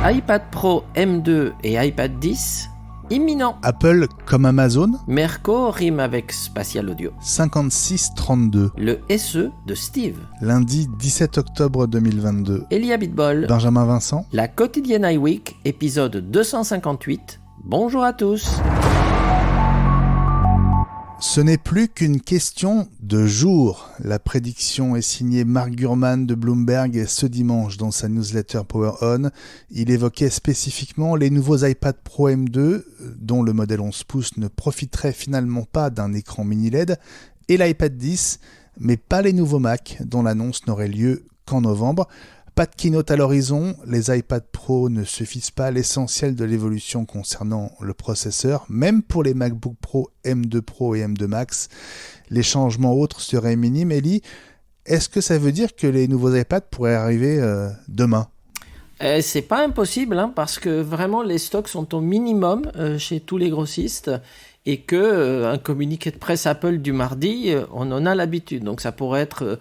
iPad Pro M2 et iPad 10, imminent. Apple comme Amazon. Merco rime avec Spatial Audio. 5632. Le SE de Steve. Lundi 17 octobre 2022. Elia Bitbol. Benjamin Vincent. La quotidienne iWeek, épisode 258. Bonjour à tous. Ce n'est plus qu'une question de jours. La prédiction est signée Mark Gurman de Bloomberg et ce dimanche dans sa newsletter Power On. Il évoquait spécifiquement les nouveaux iPad Pro M2 dont le modèle 11 pouces ne profiterait finalement pas d'un écran mini LED et l'iPad 10, mais pas les nouveaux Mac dont l'annonce n'aurait lieu qu'en novembre. Pas de keynote à l'horizon, les iPad Pro ne suffisent pas à l'essentiel de l'évolution concernant le processeur, même pour les MacBook Pro M2 Pro et M2 Max. Les changements autres seraient minimes. Ellie, est-ce que ça veut dire que les nouveaux iPad pourraient arriver demain ? C'est pas impossible, parce que vraiment les stocks sont au minimum chez tous les grossistes et que un communiqué de presse Apple du mardi, on en a l'habitude. Donc ça pourrait être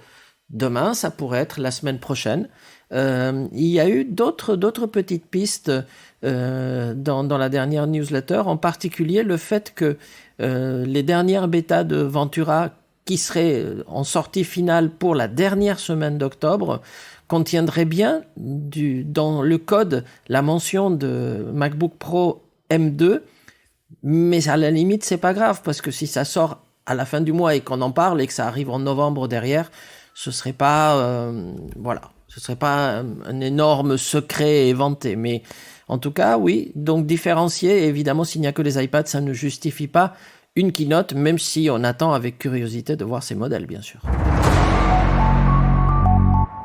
demain, ça pourrait être la semaine prochaine. Il y a eu d'autres petites pistes dans la dernière newsletter, en particulier le fait que les dernières bêtas de Ventura qui seraient en sortie finale pour la dernière semaine d'octobre contiendraient bien dans le code la mention de MacBook Pro M2, mais à la limite c'est pas grave parce que si ça sort à la fin du mois et qu'on en parle et que ça arrive en novembre derrière, ce serait pas ce serait pas un énorme secret éventé, mais en tout cas, oui, donc différencier, évidemment, s'il n'y a que les iPads, ça ne justifie pas une keynote, même si on attend avec curiosité de voir ces modèles, bien sûr.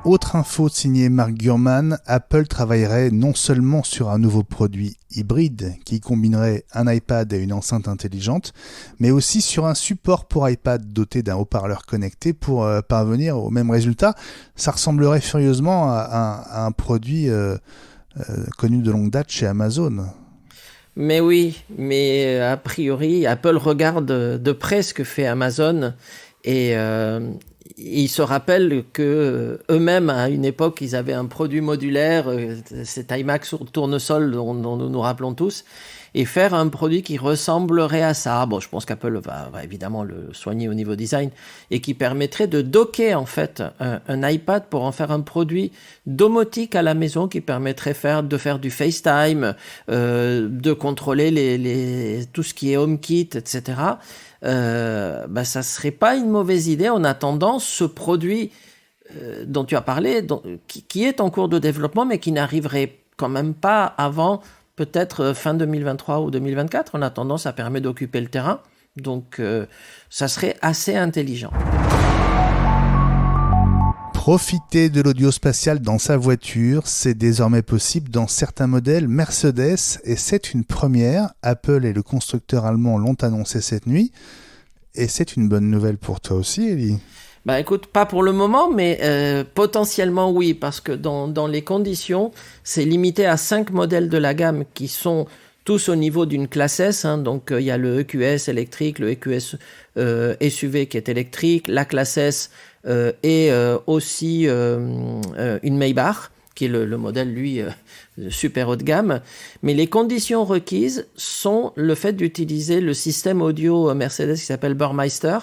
Autre info signée Mark Gurman, Apple travaillerait non seulement sur un nouveau produit hybride qui combinerait un iPad et une enceinte intelligente, mais aussi sur un support pour iPad doté d'un haut-parleur connecté pour parvenir au même résultat. Ça ressemblerait furieusement à un produit connu de longue date chez Amazon. Mais oui, mais a priori, Apple regarde de près ce que fait Amazon et ils se rappellent que eux-mêmes, à une époque, ils avaient un produit modulaire, cet iMac sur tournesol dont nous nous rappelons tous, et faire un produit qui ressemblerait à ça. Bon, je pense qu'Apple va évidemment le soigner au niveau design et qui permettrait de docker en fait un iPad pour en faire un produit domotique à la maison qui permettrait de faire du FaceTime, de contrôler tout ce qui est HomeKit, etc. Ça serait pas une mauvaise idée en attendant ce produit dont tu as parlé, qui est en cours de développement mais qui n'arriverait quand même pas avant peut-être fin 2023 ou 2024. En attendant, ça permet d'occuper le terrain, donc ça serait assez intelligent. Profiter de l'audio spatial dans sa voiture, c'est désormais possible dans certains modèles Mercedes et c'est une première. Apple et le constructeur allemand l'ont annoncé cette nuit. Et c'est une bonne nouvelle pour toi aussi, Ellie. Écoute, pas pour le moment, mais potentiellement oui, parce que dans les conditions, c'est limité à 5 modèles de la gamme qui sont tous au niveau d'une classe S, donc il y a le EQS électrique, le EQS SUV qui est électrique, la classe S et aussi une Maybach, qui est le modèle, lui, super haut de gamme. Mais les conditions requises sont le fait d'utiliser le système audio Mercedes qui s'appelle Burmeister,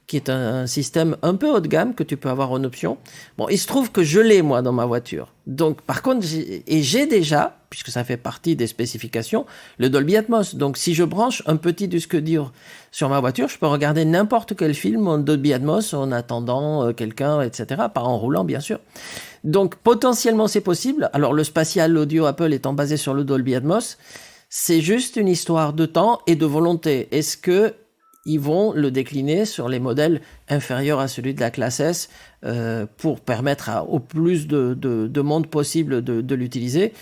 qui est un système un peu haut de gamme que tu peux avoir en option. Bon, il se trouve que je l'ai, moi, dans ma voiture. Donc, par contre, j'ai déjà, puisque ça fait partie des spécifications, le Dolby Atmos. Donc, si je branche un petit disque dur sur ma voiture, je peux regarder n'importe quel film en Dolby Atmos en attendant quelqu'un, etc. Pas en roulant, bien sûr. Donc, potentiellement, c'est possible. Alors, le Spatial Audio Apple étant basé sur le Dolby Atmos, c'est juste une histoire de temps et de volonté. Est-ce que ils vont le décliner sur les modèles inférieurs à celui de la classe S pour permettre au plus de monde possible de l'utiliser.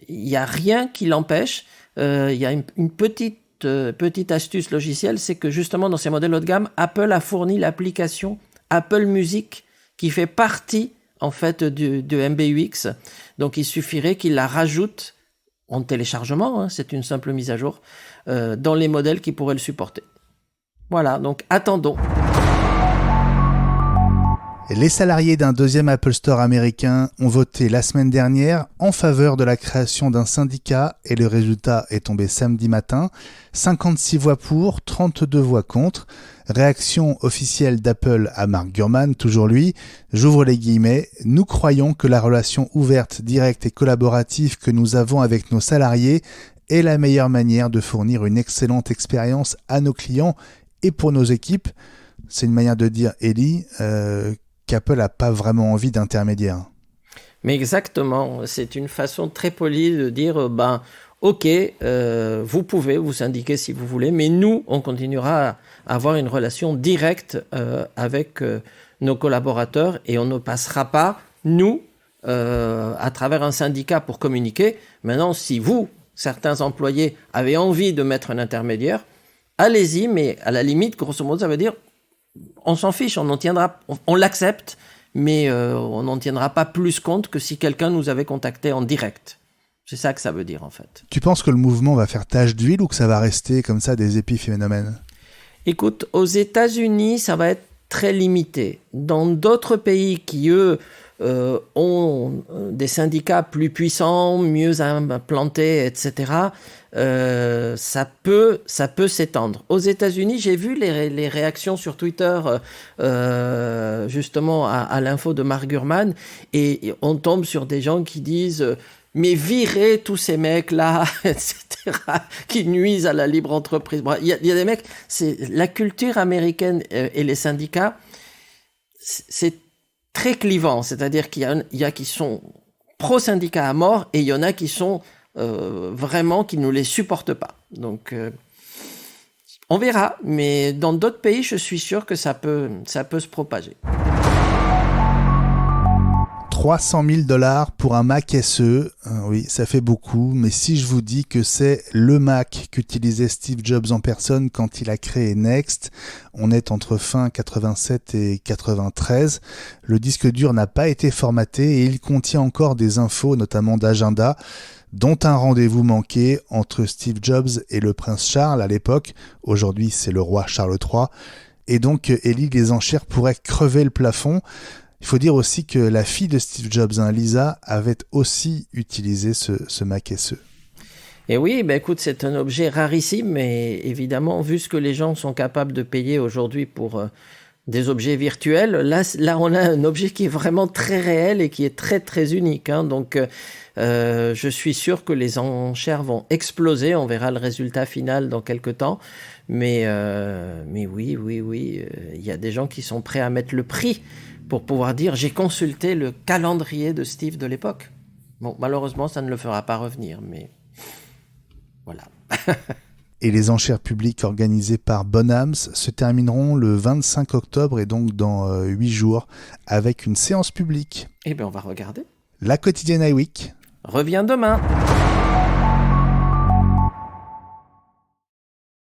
Il n'y a rien qui l'empêche. Il y a une petite astuce logicielle, c'est que justement dans ces modèles haut de gamme, Apple a fourni l'application Apple Music qui fait partie en fait de MBUX. Donc il suffirait qu'il la rajoute en téléchargement, c'est une simple mise à jour, dans les modèles qui pourraient le supporter. Voilà, donc attendons. Les salariés d'un deuxième Apple Store américain ont voté la semaine dernière en faveur de la création d'un syndicat et le résultat est tombé samedi matin. 56 voix pour, 32 voix contre. Réaction officielle d'Apple à Mark Gurman, toujours lui. J'ouvre les guillemets. Nous croyons que la relation ouverte, directe et collaborative que nous avons avec nos salariés est la meilleure manière de fournir une excellente expérience à nos clients et pour nos équipes. C'est une manière de dire, Eli, qu'Apple n'a pas vraiment envie d'intermédiaire. Mais exactement, c'est une façon très polie de dire, ok, vous pouvez vous syndiquer si vous voulez, mais nous, on continuera à avoir une relation directe avec nos collaborateurs et on ne passera pas, nous, à travers un syndicat pour communiquer. Maintenant, si vous, certains employés, avez envie de mettre un intermédiaire, allez-y, mais à la limite, grosso modo, ça veut dire on s'en fiche, on l'accepte, mais on n'en tiendra pas plus compte que si quelqu'un nous avait contacté en direct. C'est ça que ça veut dire en fait. Tu penses que le mouvement va faire tache d'huile ou que ça va rester comme ça des épiphénomènes ? Écoute, aux États-Unis, ça va être très limité. Dans d'autres pays qui, eux, ont des syndicats plus puissants, mieux implantés, etc., ça peut s'étendre. Aux États-Unis, j'ai vu les réactions sur Twitter justement à l'info de Mark Gurman et on tombe sur des gens qui disent mais virez tous ces mecs-là, etc., qui nuisent à la libre entreprise. Il y a des mecs, c'est la culture américaine et les syndicats, c'est très clivant, c'est-à-dire qu'il y a qui sont pro-syndicats à mort et il y en a qui sont vraiment qui ne les supportent pas. Donc on verra, mais dans d'autres pays, je suis sûr que ça peut se propager. 300 000 $ pour un Mac SE, oui, ça fait beaucoup, mais si je vous dis que c'est le Mac qu'utilisait Steve Jobs en personne quand il a créé Next, on est entre fin 87 et 93. Le disque dur n'a pas été formaté et il contient encore des infos, notamment d'agenda, dont un rendez-vous manqué entre Steve Jobs et le prince Charles à l'époque. Aujourd'hui, c'est le roi Charles III. Et donc, Eli, les enchères pourraient crever le plafond. Il faut dire aussi que la fille de Steve Jobs, Lisa, avait aussi utilisé ce Mac SE. Et oui, écoute, c'est un objet rarissime, mais évidemment, vu ce que les gens sont capables de payer aujourd'hui pour des objets virtuels, là, on a un objet qui est vraiment très réel et qui est très, très unique. Hein. Donc, je suis sûr que les enchères vont exploser. On verra le résultat final dans quelques temps. Mais oui, il y a des gens qui sont prêts à mettre le prix pour pouvoir dire « j'ai consulté le calendrier de Steve de l'époque ». Bon, malheureusement, ça ne le fera pas revenir, mais voilà. Et les enchères publiques organisées par Bonhams se termineront le 25 octobre et donc dans 8 jours avec une séance publique. Eh bien, on va regarder. La quotidienne iWeek revient demain.